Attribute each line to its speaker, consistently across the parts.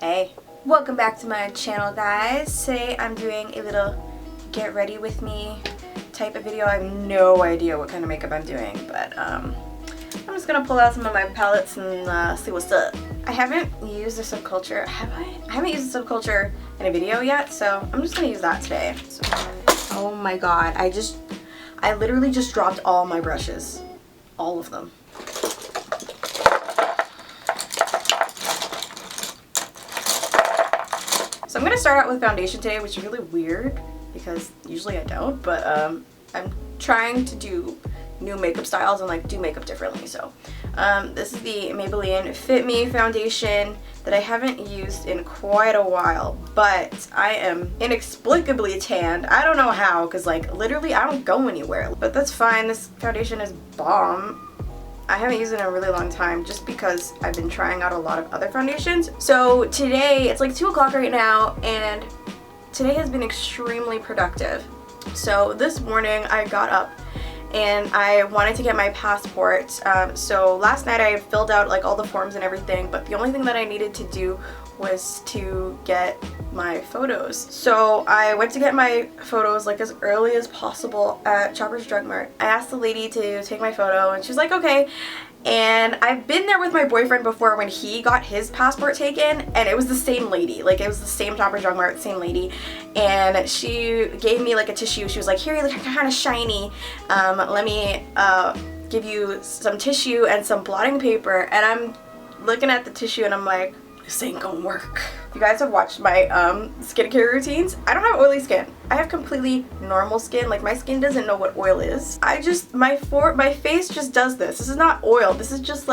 Speaker 1: Hey, welcome back to my channel, guys. Today I'm doing a little get ready with me type of video. I have no idea what kind of makeup I'm doing, but I'm just gonna pull out some of my palettes and see what's up. I haven't used the Subculture, have I? I haven't used the Subculture in a video yet, so I'm just gonna use that today. So, oh my god, I literally just dropped all my brushes. All of them. So I'm going to start out with foundation today, which is really weird because usually I don't, but I'm trying to do new makeup styles and like do makeup differently. So this is the Maybelline Fit Me foundation that I haven't used in quite a while, but I am inexplicably tanned. I don't know how, because like literally I don't go anywhere, but that's fine. This foundation is bomb. I haven't used it in a really long time just because I've been trying out a lot of other foundations. So today, it's like 2 o'clock right now, and today has been extremely productive. So this morning I got up and I wanted to get my passport. So last night I filled out like all the forms and everything, but the only thing that I needed to do was to get my photos. So I went to get my photos like as early as possible at Shoppers Drug Mart. I asked the lady to take my photo and she's like, okay. And I've been there with my boyfriend before when he got his passport taken, and it was the same lady. Like it was the same Shoppers Drug Mart, same lady. And she gave me like a tissue. She was like, here, you look kind of shiny. Let me give you some tissue and some blotting paper. And I'm looking at the tissue and I'm like, this ain't gonna work. If you guys have watched my skincare routines, I don't have oily skin. I have completely normal skin. Like my skin doesn't know what oil is. My face just does this. This is not oil. This is just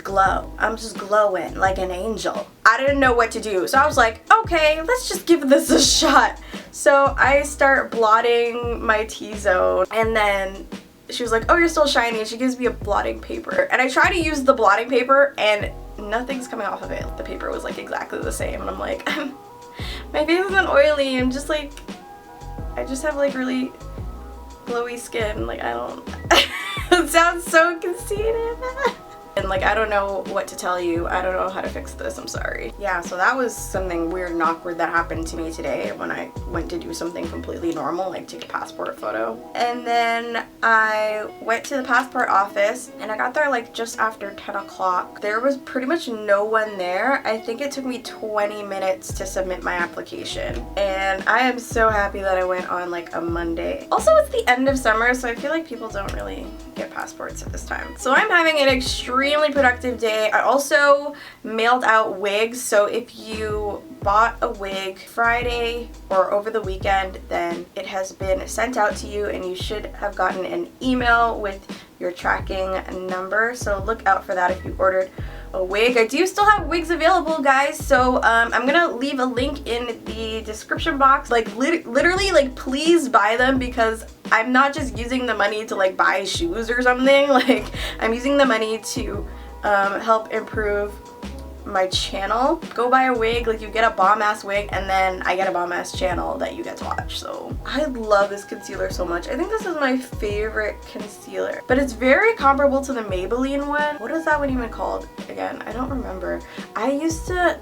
Speaker 1: glow. I'm just glowing like an angel. I didn't know what to do. So I was like, okay, let's just give this a shot. So I start blotting my T-zone, and then she was like, oh, you're still shiny, and she gives me a blotting paper. And I try to use the blotting paper and nothing's coming off of it. The paper was like exactly the same, and I'm like, my face isn't oily. I'm just like, I just have like really glowy skin. Like I don't, it sounds so conceited. And like, I don't know what to tell you. I don't know how to fix this. I'm sorry. Yeah, so that was something weird and awkward that happened to me today when I went to do something completely normal, like take a passport photo. And then I went to the passport office and I got there like just after 10 o'clock. There was pretty much no one there. I think it took me 20 minutes to submit my application. And I am so happy that I went on like a Monday. Also, it's the end of summer, so I feel like people don't really get passports at this time. So I'm having an extremely productive day. I also mailed out wigs, so if you bought a wig Friday or over the weekend, then it has been sent out to you and you should have gotten an email with your tracking number. So look out for that if you ordered a wig. I do still have wigs available, guys, so I'm gonna leave a link in the description box. Like literally, like please buy them, because I'm not just using the money to like buy shoes or something. Like I'm using the money to help improve my channel. Go buy a wig. Like you get a bomb ass wig and then I get a bomb ass channel that you get to watch. So I love this concealer so much. I think this is my favorite concealer, but it's very comparable to the Maybelline one. What is that one even called again? I don't remember. I used to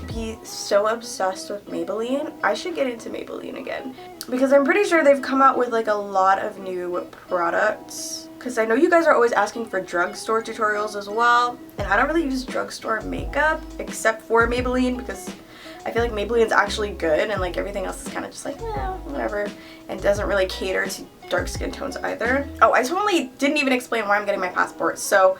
Speaker 1: be so obsessed with Maybelline. I should get into Maybelline again, because I'm pretty sure they've come out with like a lot of new products. Because I know you guys are always asking for drugstore tutorials as well, and I don't really use drugstore makeup except for Maybelline, because I feel like Maybelline's actually good and like everything else is kind of just like, yeah, whatever, and doesn't really cater to dark skin tones either. Oh, I totally didn't even explain why I'm getting my passport. So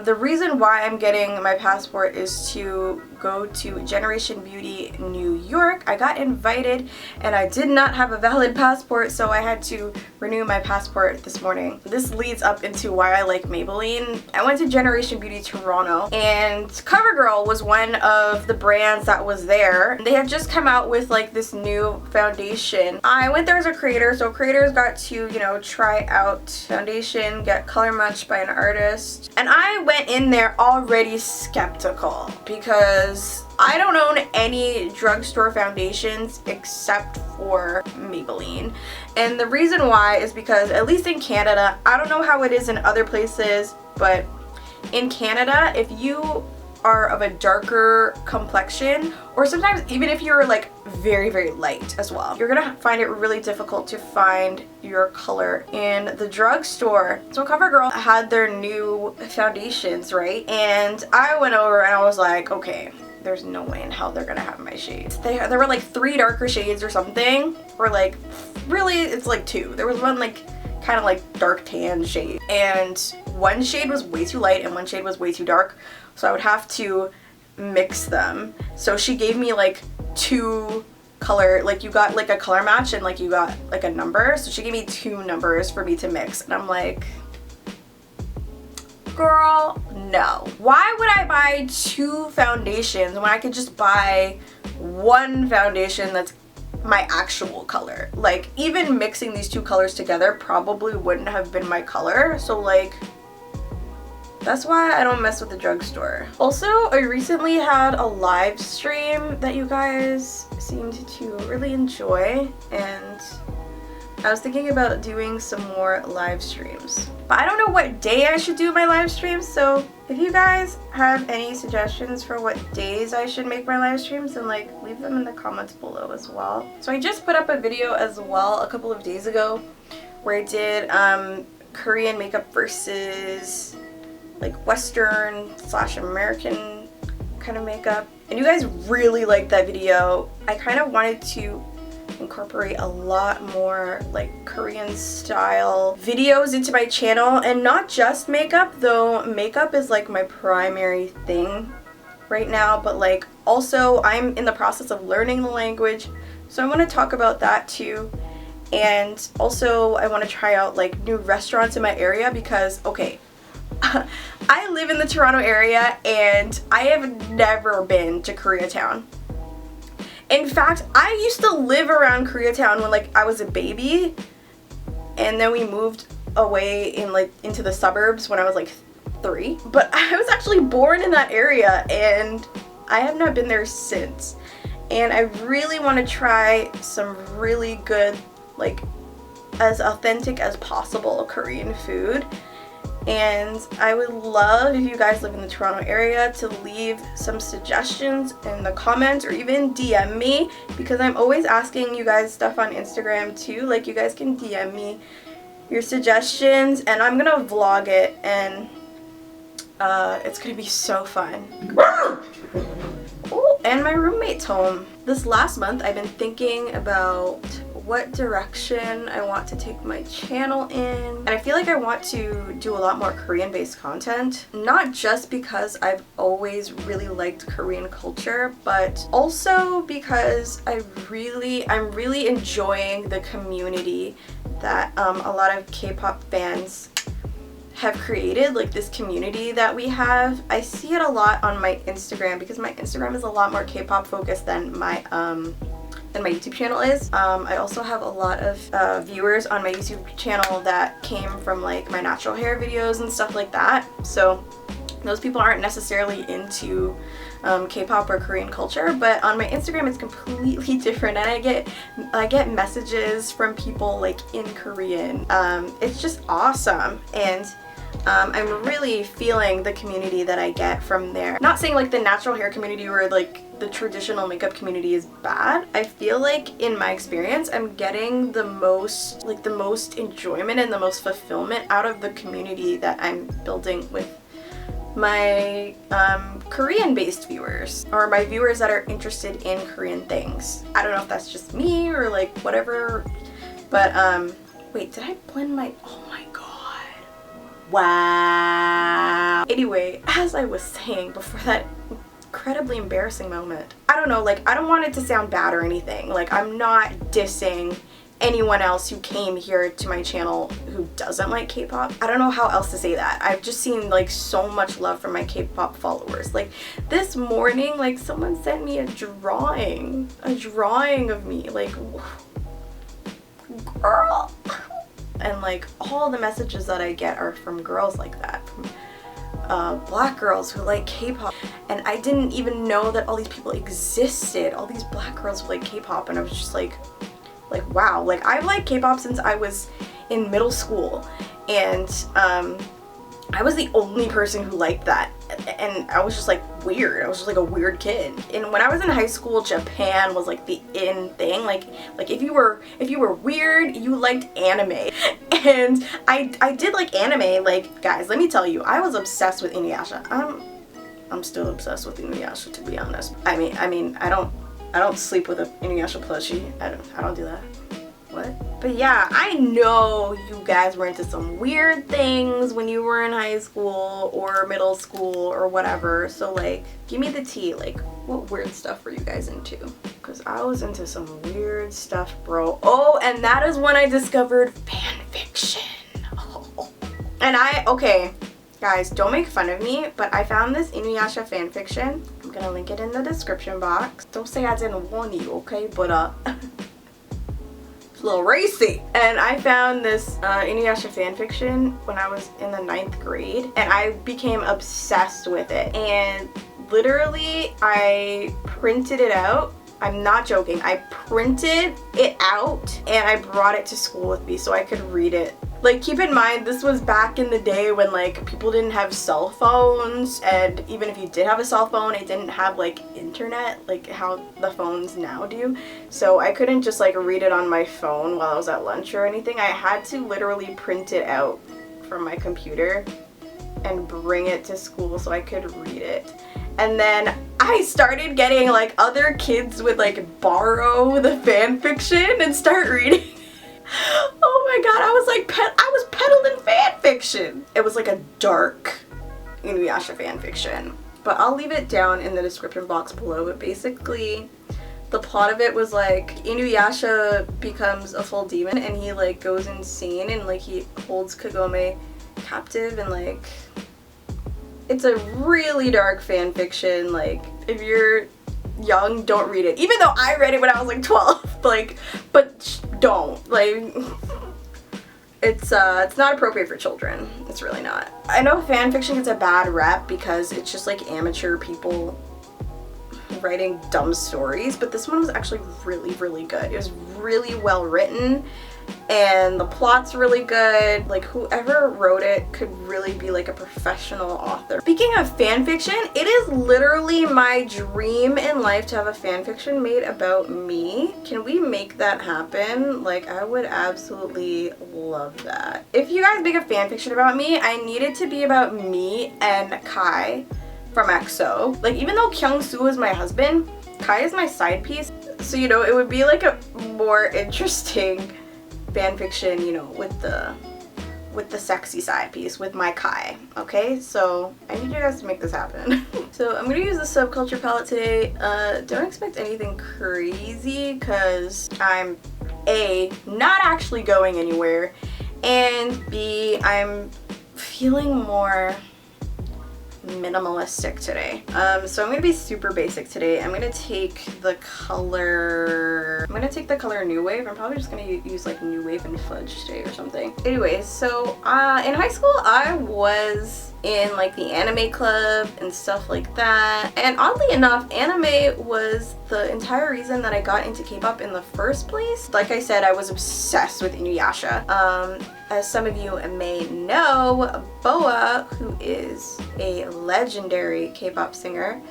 Speaker 1: the reason why I'm getting my passport is to go to Generation Beauty New York. I got invited and I did not have a valid passport, so I had to renew my passport this morning. This leads up into why I like Maybelline. I went to Generation Beauty Toronto, and CoverGirl was one of the brands that was there. They had just come out with like this new foundation. I went there as a creator, so creators got to, you know, try out foundation, get color matched by an artist. And I went in there already skeptical because I don't own any drugstore foundations except for Maybelline. And the reason why is because, at least in Canada, I don't know how it is in other places, but in Canada, if you are of a darker complexion, or sometimes even if you're like very, very light as well, you're gonna find it really difficult to find your color in the drugstore. So CoverGirl had their new foundations, right? And I went over and I was like, okay, there's no way in hell they're gonna have my shades. There were like 3 darker shades or something, or like really it's like 2. There was one like kind of like dark tan shade, and one shade was way too light and one shade was way too dark, so I would have to mix them. So she gave me like 2 color, like you got like a color match and like you got like a number, so she gave me 2 numbers for me to mix, and I'm like, girl, no. Why would I buy 2 foundations when I could just buy 1 foundation that's my actual color? Like, even mixing these 2 colors together probably wouldn't have been my color, so like, that's why I don't mess with the drugstore. Also, I recently had a live stream that you guys seemed to really enjoy, and I was thinking about doing some more live streams. But I don't know what day I should do my live streams, so if you guys have any suggestions for what days I should make my live streams, then like leave them in the comments below as well. So I just put up a video as well a couple of days ago where I did Korean makeup versus like Western / American kind of makeup, and you guys really liked that video. I kind of wanted to incorporate a lot more like Korean style videos into my channel, and not just makeup, though makeup is like my primary thing right now, but like also I'm in the process of learning the language, so I want to talk about that too. And also I want to try out like new restaurants in my area, because okay, I live in the Toronto area and I have never been to Koreatown. In fact, I used to live around Koreatown when like I was a baby, and then we moved away in like into the suburbs when I was like 3. But I was actually born in that area and I have not been there since. And I really want to try some really good, like as authentic as possible Korean food. And I would love if you guys live in the Toronto area to leave some suggestions in the comments, or even DM me, because I'm always asking you guys stuff on Instagram too. Like, you guys can DM me your suggestions and I'm gonna vlog it, and it's gonna be so fun. Oh, and my roommate's home. This last month I've been thinking about what direction I want to take my channel in, and I feel like I want to do a lot more Korean based content, not just because I've always really liked Korean culture, but also because I'm really enjoying the community that a lot of K-pop fans have created, like this community that we have. I see it a lot on my Instagram, because my Instagram is a lot more K-pop focused than my YouTube channel is. I also have a lot of viewers on my YouTube channel that came from like my natural hair videos and stuff like that. So those people aren't necessarily into K-pop or Korean culture, but on my Instagram it's completely different, and I get messages from people like in Korean. It's just awesome, and I'm really feeling the community that I get from there. Not saying like the natural hair community or like the traditional makeup community is bad. I feel like in my experience I'm getting the most enjoyment and the most fulfillment out of the community that I'm building with my Korean based viewers, or my viewers that are interested in Korean things. I don't know if that's just me or like whatever, but wait, did I blend my, oh my god. Wow. Anyway, as I was saying before that incredibly embarrassing moment, I don't know, like I don't want it to sound bad or anything. Like, I'm not dissing anyone else who came here to my channel who doesn't like K-pop. I don't know how else to say that. I've just seen like so much love from my K-pop followers. Like this morning, like someone sent me a drawing of me, like, girl. And like all the messages that I get are from girls like that, from black girls who like K-pop, and I didn't even know that all these people existed, all these black girls who like K-pop, and I was just like wow. Like I've liked K-pop since I was in middle school, and I was the only person who liked that, and I was just like weird. I was just like a weird kid. And when I was in high school, Japan was like the in thing. Like if you were weird, you liked anime. And I did like anime. Like, guys, let me tell you, I was obsessed with Inuyasha. I'm still obsessed with Inuyasha, to be honest. I mean, I don't sleep with an Inuyasha plushie. I don't do that. What? But yeah, I know you guys were into some weird things when you were in high school or middle school or whatever. So like, give me the tea. Like, what weird stuff were you guys into? Because I was into some weird stuff, bro. Oh, and that is when I discovered fan fiction. Oh. And okay, guys, don't make fun of me, but I found this Inuyasha fan fiction. I'm gonna link it in the description box. Don't say I didn't warn you, okay? But a little racy. And I found this Inuyasha fanfiction when I was in the 9th grade, and I became obsessed with it. And literally, I printed it out. I'm not joking. I printed it out and I brought it to school with me so I could read it. Like, keep in mind, this was back in the day when like people didn't have cell phones, and even if you did have a cell phone, it didn't have like internet like how the phones now do. So I couldn't just like read it on my phone while I was at lunch or anything. I had to literally print it out from my computer and bring it to school so I could read it. And then I started getting like other kids would like borrow the fan fiction and start reading. Oh my god, I was peddling fan fiction. It was like a dark Inuyasha fan fiction. But I'll leave it down in the description box below. But basically, the plot of it was like Inuyasha becomes a full demon and he like goes insane and like he holds Kagome captive, and like it's a really dark fan fiction. Like, if you're young, don't read it. Even though I read it when I was like 12, like, but don't. Like, it's not appropriate for children. It's really not. I know fan fiction gets a bad rep because it's just like amateur people writing dumb stories, but this one was actually really, really good. It was really well written and the plot's really good. Like, whoever wrote it could really be like a professional author. Speaking of fan fiction, it is literally my dream in life to have a fan fiction made about me. Can we make that happen? Like, I would absolutely love that. If you guys make a fan fiction about me, I need it to be about me and Kai from EXO. Like, even though Kyung-soo is my husband, Kai is my side piece. So, you know, it would be like a more interesting fan fiction, you know, with the sexy side piece, with my Kai. Okay, so I need you guys to make this happen. So I'm gonna use the Subculture palette today. Don't expect anything crazy because I'm A, not actually going anywhere, and B, I'm feeling more minimalistic today. So I'm gonna be super basic today. I'm gonna take the color New Wave. I'm probably just gonna use like New Wave and Fudge today or something. Anyways, so in high school I was in like the anime club and stuff like that, and oddly enough, anime was the entire reason that I got into K-pop in the first place. Like I said, I was obsessed with Inuyasha. As some of you may know, Boa, who is a legendary K-pop singer,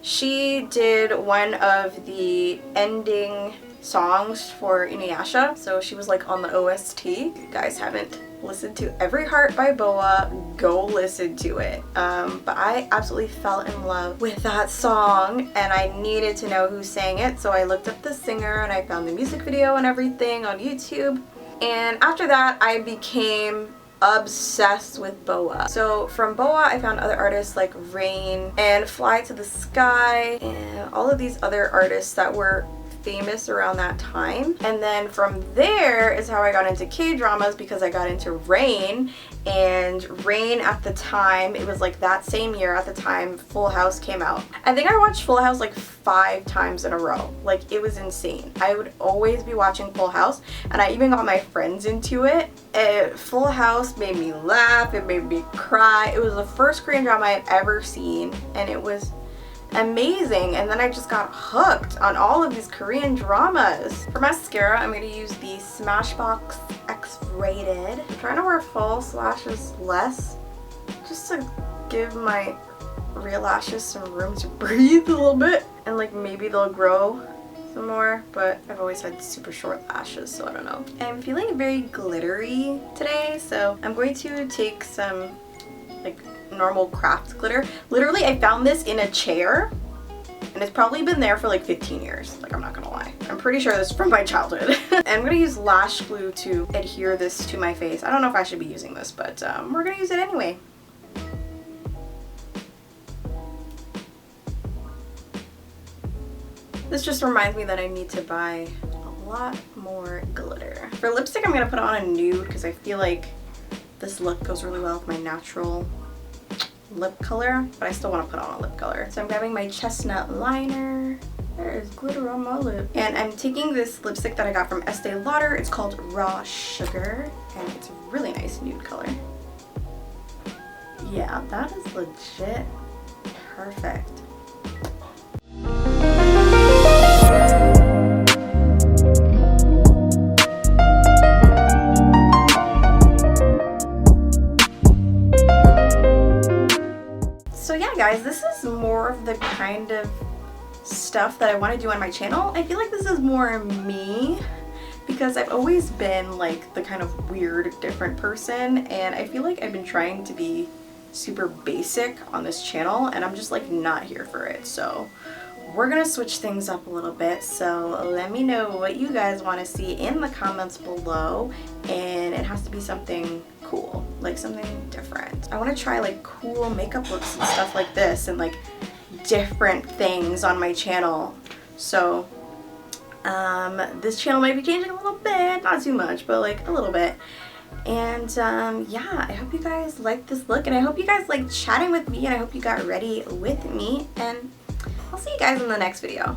Speaker 1: she did one of the ending songs for Inuyasha, so she was like on the OST. If you guys haven't listened to Every Heart by Boa, go listen to it. But I absolutely fell in love with that song and I needed to know who sang it, so I looked up the singer and I found the music video and everything on YouTube. And after that, I became obsessed with Boa. So from Boa, I found other artists like Rain and Fly to the Sky and all of these other artists that were famous around that time. And then from there is how I got into K-dramas, because I got into Rain, and Rain at the time, it was like that same year at the time Full House came out. I think I watched Full House like 5 times in a row. Like, it was insane. I would always be watching Full House, and I even got my friends into it. Full House made me laugh, it made me cry. It was the first Korean drama I'd ever seen, and it was amazing. And then I just got hooked on all of these Korean dramas. For mascara, I'm going to use the Smashbox X-Rated. I'm trying to wear false lashes less just to give my real lashes some room to breathe a little bit, and like maybe they'll grow some more, but I've always had super short lashes, so I don't know. I'm feeling very glittery today, so I'm going to take some like normal craft glitter. Literally, I found this in a chair, and it's probably been there for like 15 years. Like, I'm not gonna lie. I'm pretty sure this is from my childhood. And I'm gonna use lash glue to adhere this to my face. I don't know if I should be using this, but we're gonna use it anyway. This just reminds me that I need to buy a lot more glitter. For lipstick, I'm gonna put on a nude because I feel like this look goes really well with my natural lip color, but I still want to put on a lip color. So I'm grabbing my Chestnut Liner. There is glitter on my lip. And I'm taking this lipstick that I got from Estee Lauder. It's called Raw Sugar, and it's a really nice nude color. Yeah, that is legit perfect. So yeah, guys, this is more of the kind of stuff that I want to do on my channel. I feel like this is more me because I've always been like the kind of weird, different person, and I feel like I've been trying to be super basic on this channel, and I'm just like not here for it. So we're gonna switch things up a little bit, so let me know what you guys want to see in the comments below, and it has to be something cool, like something different. I want to try like cool makeup looks and stuff like this, and like different things on my channel. So this channel might be changing a little bit, not too much, but like a little bit. And yeah, I hope you guys like this look, and I hope you guys like chatting with me, and I hope you got ready with me, and I'll see you guys in the next video.